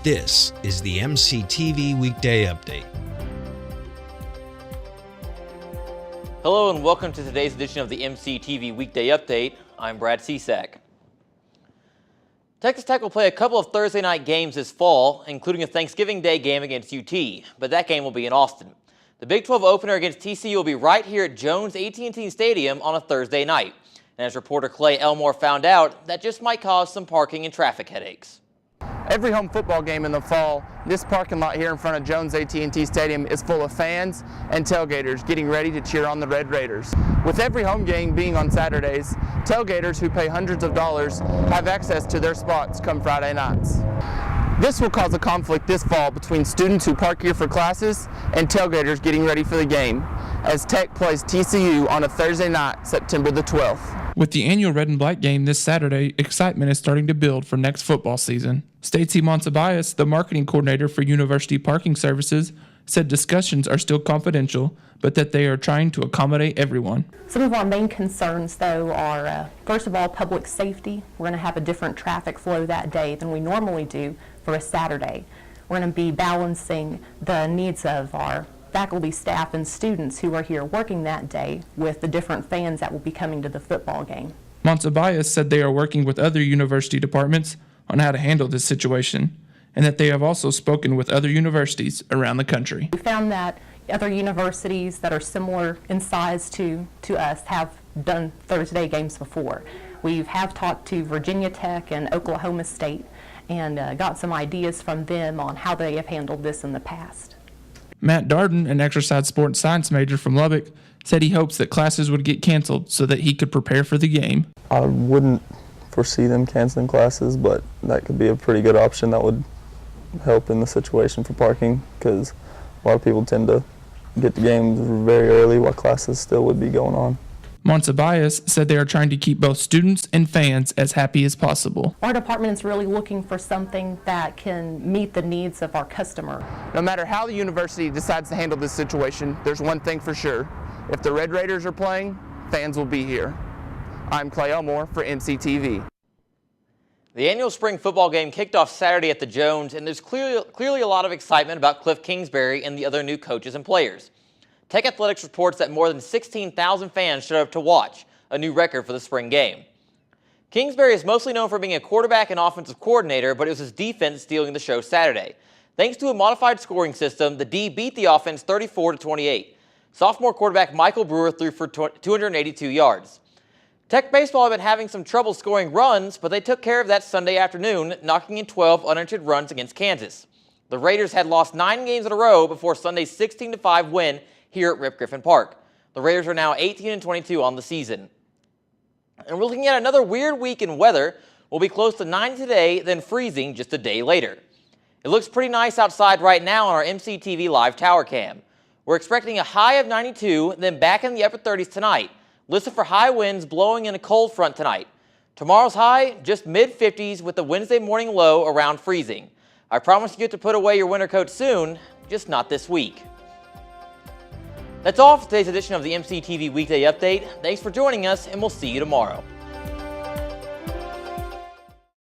This is the MCTV Weekday Update. Hello and welcome to today's edition of the MCTV Weekday Update. I'm Brad Cesak. Texas Tech will play a couple of Thursday night games this fall, including a Thanksgiving Day game against UT, but that game will be in Austin. The Big 12 opener against TCU will be right here at Jones AT&T Stadium on a Thursday night. And as reporter Clay Elmore found out, that just might cause some parking and traffic headaches. Every home football game in the fall, this parking lot here in front of Jones AT&T Stadium is full of fans and tailgaters getting ready to cheer on the Red Raiders. With every home game being on Saturdays, tailgaters who pay hundreds of dollars have access to their spots come Friday nights. This will cause a conflict this fall between students who park here for classes and tailgaters getting ready for the game, as Tech plays TCU on a Thursday night, September the 12th. With the annual Red and Black game this Saturday, excitement is starting to build for next football season. Stacey Montebias, the marketing coordinator for University Parking Services, said discussions are still confidential, but that they are trying to accommodate everyone. Some of our main concerns, though, are first of all, public safety. We're going to have a different traffic flow that day than we normally do for a Saturday. We're going to be balancing the needs of our faculty, staff, and students who are here working that day with the different fans that will be coming to the football game. Montebias said they are working with other university departments on how to handle this situation, and that they have also spoken with other universities around the country. We found that other universities that are similar in size to us have done Thursday games before. We have talked to Virginia Tech and Oklahoma State and got some ideas from them on how they have handled this in the past. Matt Darden, an exercise sports science major from Lubbock, said he hopes that classes would get canceled so that he could prepare for the game. I wouldn't foresee them canceling classes, but that could be a pretty good option that would help in the situation for parking, because a lot of people tend to get to games very early while classes still would be going on. Montebias said they are trying to keep both students and fans as happy as possible. Our department is really looking for something that can meet the needs of our customer. No matter how the university decides to handle this situation, there's one thing for sure. If the Red Raiders are playing, fans will be here. I'm Clay Elmore for MCTV. The annual spring football game kicked off Saturday at the Jones, and there's clearly a lot of excitement about Cliff Kingsbury and the other new coaches and players. Tech Athletics reports that more than 16,000 fans showed up to watch, a new record for the spring game. Kingsbury is mostly known for being a quarterback and offensive coordinator, but it was his defense stealing the show Saturday. Thanks to a modified scoring system, the D beat the offense 34-28. Sophomore quarterback Michael Brewer threw for 282 yards. Tech baseball had been having some trouble scoring runs, but they took care of that Sunday afternoon, knocking in 12 unanswered runs against Kansas. The Raiders had lost 9 games in a row before Sunday's 16-5 win here at Rip Griffin Park. The Raiders are now 18-22 on the season. And we're looking at another weird week in weather. We'll be close to 90 today, then freezing just a day later. It looks pretty nice outside right now on our MCTV Live Tower Cam. We're expecting a high of 92, then back in the upper 30s tonight. Listen for high winds blowing in a cold front tonight. Tomorrow's high, just mid-50s with the Wednesday morning low around freezing. I promise you get to put away your winter coat soon, just not this week. That's all for today's edition of the MCTV Weekday Update. Thanks for joining us, and we'll see you tomorrow.